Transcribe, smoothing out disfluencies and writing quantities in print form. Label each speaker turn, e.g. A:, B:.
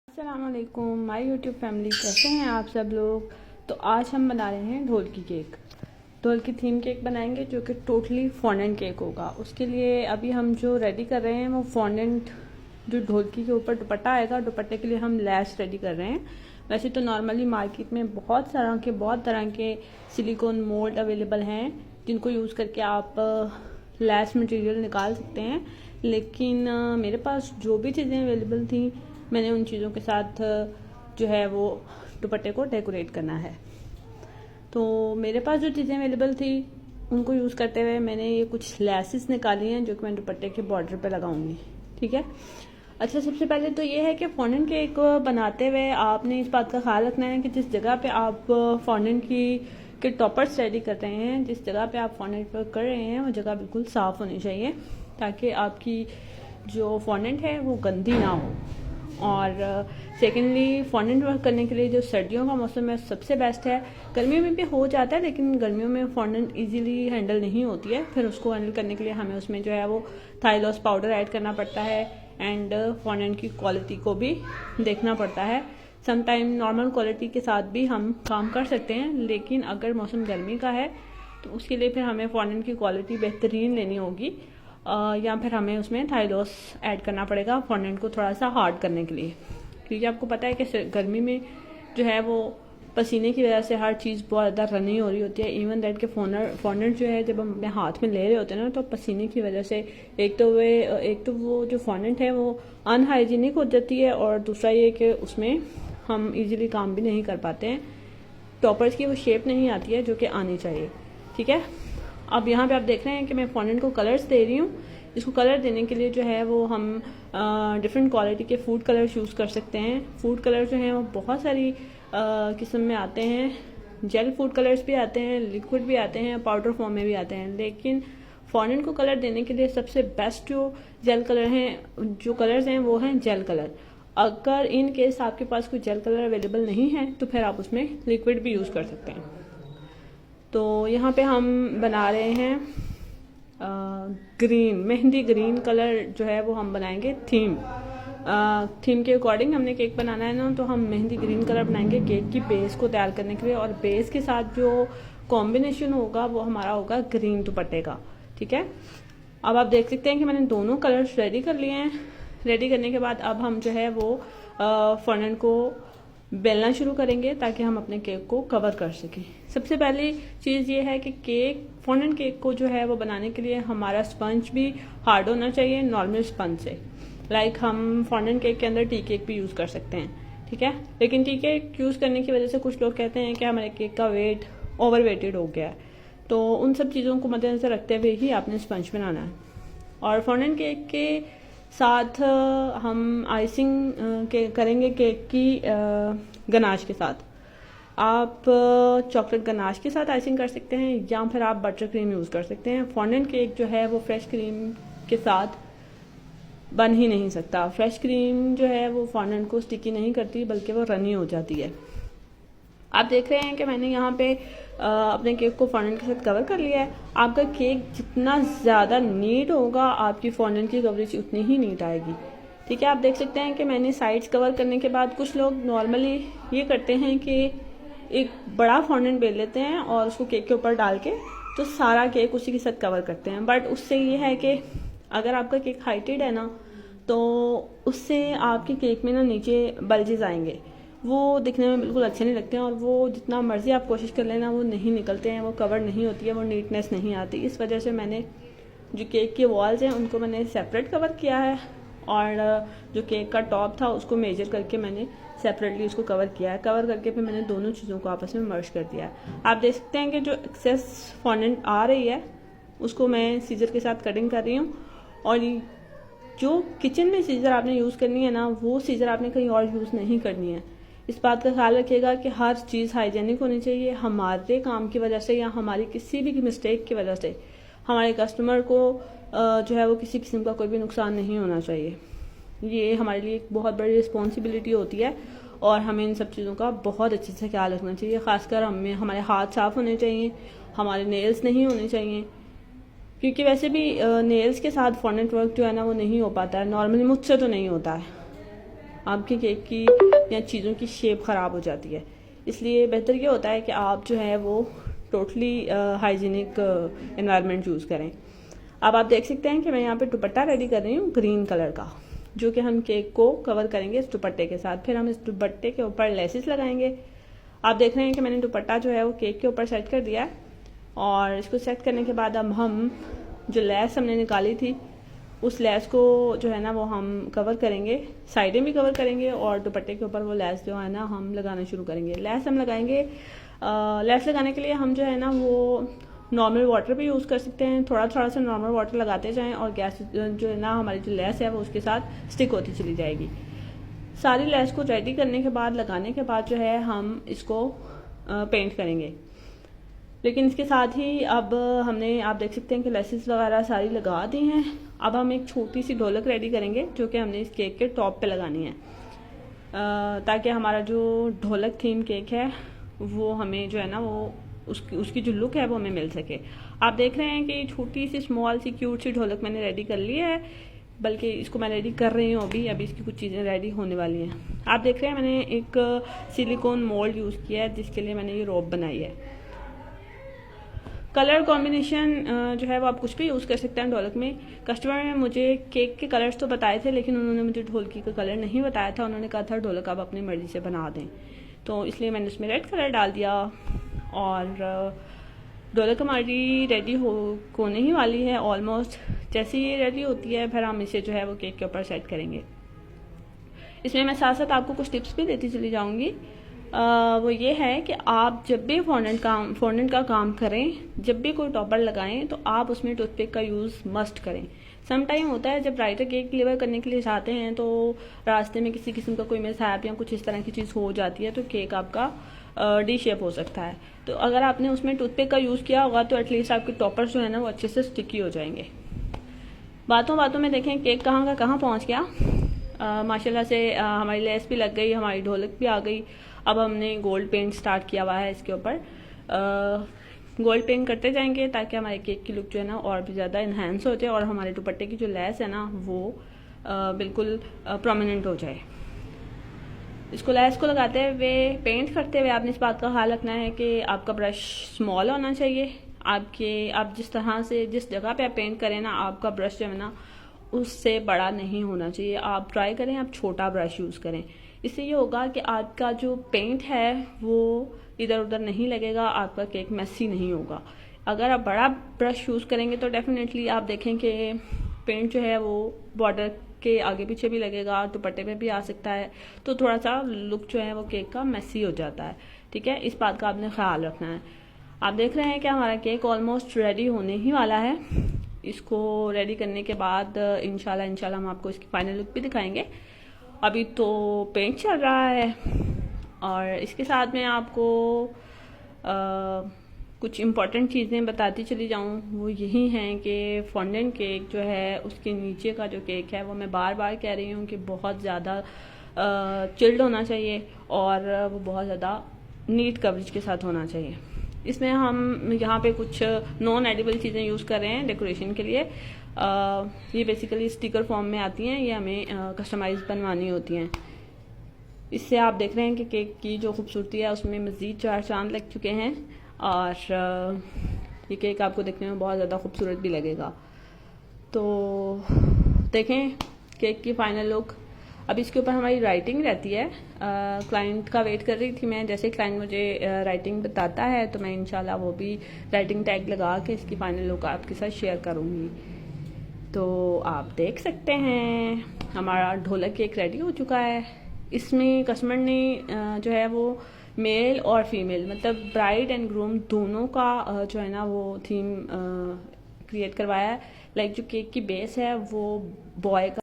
A: अस्सलामुअलैकुम my YouTube family, कैसे हैं आप सब लोग। तो आज हम बना रहे हैं ढोल की केक। ढोल की थीम केक बनाएंगे जो कि टोटली फॉन्डेंट केक होगा। उसके लिए अभी हम जो रेडी कर रहे हैं वो फॉन्डेंट जो ढोलकी के ऊपर दुपट्टा आएगा, दुपट्टे के लिए हम लैस रेडी कर रहे हैं। वैसे तो नॉर्मली मार्केट में बहुत तरह के सिलिकॉन मोल्ड अवेलेबल हैं जिनको यूज़ करके आप लैस मटेरियल निकाल सकते हैं, लेकिन मेरे पास जो भी चीज़ें अवेलेबल थी मैंने उन चीज़ों के साथ जो है वो दुपट्टे को डेकोरेट करना है। तो मेरे पास जो चीज़ें अवेलेबल थी उनको यूज़ करते हुए मैंने ये कुछ लैसेस निकाली हैं जो कि मैं दुपट्टे के बॉर्डर पे लगाऊंगी। ठीक है। अच्छा, सबसे पहले तो ये है कि फॉन्डेंट केक बनाते हुए आपने इस बात का ख्याल रखना है कि जिस जगह पे आप फॉन्डेंट के टॉपर्स रेडी कर रहे हैं, जिस जगह पे आप फॉन्डेंट वर्क कर रहे हैं वो जगह बिल्कुल साफ़ होनी चाहिए ताकि आपकी जो फॉन्डेंट है वो गंदी ना हो। और सेकेंडली फॉन्डेंट वर्क करने के लिए जो सर्दियों का मौसम है सबसे बेस्ट है। गर्मियों में भी हो जाता है लेकिन गर्मियों में फॉन्डेंट इजीली हैंडल नहीं होती है, फिर उसको हैंडल करने के लिए हमें उसमें जो है वो थाइलॉस पाउडर ऐड करना पड़ता है एंड फॉन्डेंट की क्वालिटी को भी देखना पड़ता है। समटाइम नॉर्मल क्वालिटी के साथ भी हम काम कर सकते हैं, लेकिन अगर मौसम गर्मी का है तो उसके लिए फिर हमें फॉन्डेंट की क्वालिटी बेहतरीन लेनी होगी या फिर हमें उसमें थाइलॉस ऐड करना पड़ेगा फॉन्डेंट को थोड़ा सा हार्ड करने के लिए, क्योंकि आपको पता है कि गर्मी में जो है वो पसीने की वजह से हर चीज़ बहुत ज़्यादा रनी हो रही होती है। इवन दैट के फॉन्डेंट जो है जब हम अपने हाथ में ले रहे होते हैं ना, तो पसीने की वजह से एक तो वो जो फॉन्डेंट है वो अनहाइजीनिक हो जाती है और दूसरा ये कि उसमें हम इजीली काम भी नहीं कर पाते हैं। टॉपर्स की वो शेप नहीं आती है जो कि आनी चाहिए। ठीक है। अब यहाँ पे आप देख रहे हैं कि मैं फॉन्डेंट को कलर्स दे रही हूँ। इसको कलर देने के लिए जो है वो हम डिफरेंट क्वालिटी के फूड कलर्स यूज़ कर सकते हैं। फूड कलर जो हैं वो बहुत सारी किस्म में आते हैं। जेल फूड कलर्स भी आते हैं, लिक्विड भी आते हैं, पाउडर फॉर्म में भी आते हैं, लेकिन फॉन्डेंट को कलर देने के लिए सबसे बेस्ट जो कलर्स हैं वो हैं जेल कलर। अगर इन केस आपके पास कोई जेल कलर अवेलेबल नहीं है तो फिर आप उसमें लिक्विड भी यूज़ कर सकते हैं। तो यहाँ पे हम बना रहे हैं मेहंदी ग्रीन कलर जो है वो हम बनाएंगे थीम के अकॉर्डिंग हमने केक बनाना है ना, तो हम मेहंदी ग्रीन कलर बनाएंगे केक की बेस को तैयार करने के लिए। और बेस के साथ जो कॉम्बिनेशन होगा वो हमारा होगा ग्रीन दुपट्टे का। ठीक है। अब आप देख सकते हैं कि मैंने दोनों कलर्स रेडी कर लिए हैं। रेडी करने के बाद अब हम जो है वो फॉन्डेंट को बेलना शुरू करेंगे ताकि हम अपने केक को कवर कर सकें। सबसे पहली चीज़ ये है कि फॉन्डेंट केक को जो है वो बनाने के लिए हमारा स्पंज भी हार्ड होना चाहिए नॉर्मल स्पंज से। हम फॉन्डेंट केक के अंदर टी केक भी यूज़ कर सकते हैं। ठीक है। लेकिन टी केक यूज़ करने की वजह से कुछ लोग कहते हैं कि हमारे केक का वेट ओवर वेटेड हो गया है, तो उन सब चीज़ों को मद्देनजर रखते हुए ही आपने स्पंज बनाना है। और फॉन्डेंट केक के साथ हम आइसिंग करेंगे केक की गनाश के साथ। आप चॉकलेट गनाश के साथ आइसिंग कर सकते हैं या फिर आप बटर क्रीम यूज़ कर सकते हैं। फॉन्डेंट केक जो है वो फ्रेश क्रीम के साथ बन ही नहीं सकता। फ्रेश क्रीम जो है वो फॉन्डेंट को स्टिकी नहीं करती बल्कि वो रनी हो जाती है। आप देख रहे हैं कि मैंने यहाँ पे अपने केक को फॉन्डेंट के साथ कवर कर लिया है। आपका केक जितना ज़्यादा नीट होगा आपकी फॉन्डेंट की कवरेज उतनी ही नीट आएगी। ठीक है। आप देख सकते हैं कि मैंने साइड्स कवर करने के बाद कुछ लोग नॉर्मली ये करते हैं कि एक बड़ा फॉन्डेंट बेल लेते हैं और उसको केक के ऊपर डाल के तो सारा केक उसी के साथ कवर करते हैं। बट उससे ये है कि अगर आपका केक हाइटेड है ना, तो उससे आपके केक में ना नीचे बल्जेस आएंगे, वो दिखने में बिल्कुल अच्छे नहीं लगते हैं और वो जितना मर्जी आप कोशिश कर लेना वो नहीं निकलते हैं, वो कवर नहीं होती है, वो नीटनेस नहीं आती। इस वजह से मैंने जो केक के वॉल्स हैं उनको मैंने सेपरेट कवर किया है और जो केक का टॉप था उसको मेजर करके मैंने सेपरेटली उसको कवर किया है। कवर करके फिर मैंने दोनों चीज़ों को आपस में मर्ज कर दिया है। आप देख सकते हैं कि जो एक्सेस फॉन्डेंट आ रही है उसको मैं सीजर के साथ कटिंग कर रही हूँ। और जो किचन में सीजर आपने यूज़ करनी है ना, वो सीजर आपने कहीं और यूज़ नहीं करनी है। इस बात का ख्याल रखिएगा कि हर चीज़ हाइजेनिक होनी चाहिए। हमारे काम की वजह से या हमारी किसी भी मिस्टेक की वजह से हमारे कस्टमर को जो है वो किसी किस्म का कोई भी नुकसान नहीं होना चाहिए। ये हमारे लिए एक बहुत बड़ी रिस्पॉन्सिबिलिटी होती है और हमें इन सब चीज़ों का बहुत अच्छे से ख्याल रखना चाहिए। ख़ासकर हमारे हाथ साफ़ होने चाहिए, हमारे नेल्स नहीं होने चाहिए, क्योंकि वैसे भी नेल्स के साथ फॉन्डेंट वर्क जो है ना वो नहीं हो पाता है नॉर्मली, मुझसे तो नहीं होता है। आपके केक की या चीज़ों की शेप ख़राब हो जाती है। इसलिए बेहतर ये होता है कि आप जो है वो टोटली हाइजीनिक एनवायरनमेंट यूज़ करें। अब आप देख सकते हैं कि मैं यहाँ पे दुपट्टा रेडी कर रही हूँ ग्रीन कलर का, जो कि हम केक को कवर करेंगे इस दुपट्टे के साथ। फिर हम इस दुपट्टे के ऊपर लेसेस लगाएंगे। आप देख रहे हैं कि मैंने दुपट्टा जो है वो केक के ऊपर सेट कर दिया है, और इसको सेट करने के बाद अब हम जो लेस हमने निकाली थी उस लेस को जो है ना वो हम कवर करेंगे, साइडें भी कवर करेंगे, और दुपट्टे के ऊपर वो लेस जो है ना हम लगाना शुरू करेंगे। लेस हम लगाएंगे, लेस लगाने के लिए हम जो है ना वो नॉर्मल वाटर भी यूज़ कर सकते हैं। थोड़ा थोड़ा सा नॉर्मल वाटर लगाते जाएं और गैस जो है ना हमारी जो लेस है वो उसके साथ स्टिक होती चली जाएगी। सारी लेस को रेडी करने के बाद, लगाने के बाद जो है हम इसको पेंट करेंगे। लेकिन इसके साथ ही अब हमने, आप देख सकते हैं कि लेसेस वगैरह सारी लगा दी हैं। अब हम एक छोटी सी ढोलक रेडी करेंगे जो कि हमने इस केक के टॉप पे लगानी है, ताकि हमारा जो ढोलक थीम केक है वो हमें जो है ना वो उसकी जो लुक है वो हमें मिल सके। आप देख रहे हैं कि छोटी सी स्मॉल सी क्यूट सी ढोलक मैंने रेडी कर ली है, बल्कि इसको मैं रेडी कर रही हूँ अभी इसकी कुछ चीज़ें रेडी होने वाली हैं। आप देख रहे हैं मैंने एक सिलिकॉन मोल्ड यूज़ किया है जिसके लिए मैंने ये रोप बनाई है। कलर कॉम्बिनेशन जो है वो आप कुछ भी यूज़ कर सकते हैं ढोलक में। कस्टमर ने मुझे केक के कलर्स तो बताए थे, लेकिन उन्होंने मुझे ढोलकी का कलर नहीं बताया था। उन्होंने कहा था ढोलक आप अपनी मर्ज़ी से बना दें, तो इसलिए मैंने उसमें रेड कलर डाल दिया। और ढोलक हमारी रेडी होने ही वाली है ऑलमोस्ट। जैसे ये रेडी होती है फिर हम इसे जो है वो केक के ऊपर सेट करेंगे। इसमें मैं साथ साथ आपको कुछ टिप्स भी देती चली जाऊँगी। वो ये है कि आप जब भी फॉन्डेंट का काम करें, जब भी कोई टॉपर लगाएं तो आप उसमें टूथपिक का यूज़ मस्ट करें। सम टाइम होता है जब राइटर केक डिलीवर करने के लिए जाते हैं तो रास्ते में किसी किस्म का कोई मिसहैप या कुछ इस तरह की चीज़ हो जाती है, तो केक आपका डी शेप हो सकता है। तो अगर आपने उसमें टूथपिक का यूज़ किया होगा तो एटलीस्ट आपके टॉपर्स जो है ना वो अच्छे से स्टिकी हो जाएंगे। बातों बातों में देखें केक कहाँ का कहाँ पहुँच गया। माशाल्लाह से हमारी लेस भी लग गई, हमारी ढोलक भी आ गई। अब हमने गोल्ड पेंट स्टार्ट किया हुआ है इसके ऊपर। गोल्ड पेंट करते जाएंगे ताकि हमारे केक की लुक जो है ना और भी ज़्यादा इन्हांस हो जाए और हमारे दुपट्टे की जो लेस है ना वो बिल्कुल प्रोमिनेंट हो जाए। इसको लेस को लगाते हुए, पेंट करते हुए आपने इस बात का ख्याल रखना है कि आपका ब्रश स्मॉल होना चाहिए। आप जिस तरह से जिस जगह पे आप पेंट करें ना, आपका ब्रश जो है ना उससे बड़ा नहीं होना चाहिए। आप ट्राई करें आप छोटा ब्रश यूज़ करें। इससे ये होगा कि आपका जो पेंट है वो इधर उधर नहीं लगेगा, आपका केक मेसी नहीं होगा। अगर आप बड़ा ब्रश यूज़ करेंगे तो डेफिनेटली आप देखें कि पेंट जो है वो बॉर्डर के आगे पीछे भी लगेगा, दुपट्टे पे भी आ सकता है, तो थोड़ा सा लुक जो है वो केक का मेसी हो जाता है। ठीक है, इस बात का आपने ख्याल रखना है। आप देख रहे हैं कि हमारा केक ऑलमोस्ट रेडी होने ही वाला है। इसको रेडी करने के बाद इंशाल्लाह हम आपको इसकी फाइनल लुक भी दिखाएंगे। अभी तो पेंट चल रहा है, और इसके साथ मैं आपको कुछ इम्पॉर्टेंट चीज़ें बताती चली जाऊँ। वो यही हैं कि फॉन्डेंट केक जो है उसके नीचे का जो केक है वो मैं बार बार कह रही हूँ कि बहुत ज़्यादा चिल्ड होना चाहिए और वो बहुत ज़्यादा नीट कवरेज के साथ होना चाहिए। इसमें हम यहाँ पे कुछ नॉन एडिबल चीज़ें यूज़ कर रहे हैं डेकोरेशन के लिए। ये बेसिकली स्टिकर फॉर्म में आती हैं, ये हमें कस्टमाइज बनवानी होती हैं। इससे आप देख रहे हैं कि केक की जो खूबसूरती है उसमें मज़ीद 4 चांद लग चुके हैं, और ये केक आपको देखने में बहुत ज़्यादा खूबसूरत भी लगेगा। तो देखें केक की फाइनल लुक। अब इसके ऊपर हमारी राइटिंग रहती है। क्लाइंट का वेट कर रही थी मैं, जैसे क्लाइंट मुझे राइटिंग बताता है तो मैं इंशाल्लाह वो भी राइटिंग टैग लगा के इसकी फाइनल लुक आपके साथ शेयर करूँगी। तो आप देख सकते हैं हमारा ढोलक केक रेडी हो चुका है। इसमें कस्टमर ने जो है वो मेल और फीमेल मतलब ब्राइड एंड ग्रूम दोनों का जो है ना वो थीम क्रिएट करवाया है। लाइक जो केक की बेस है वो बॉय का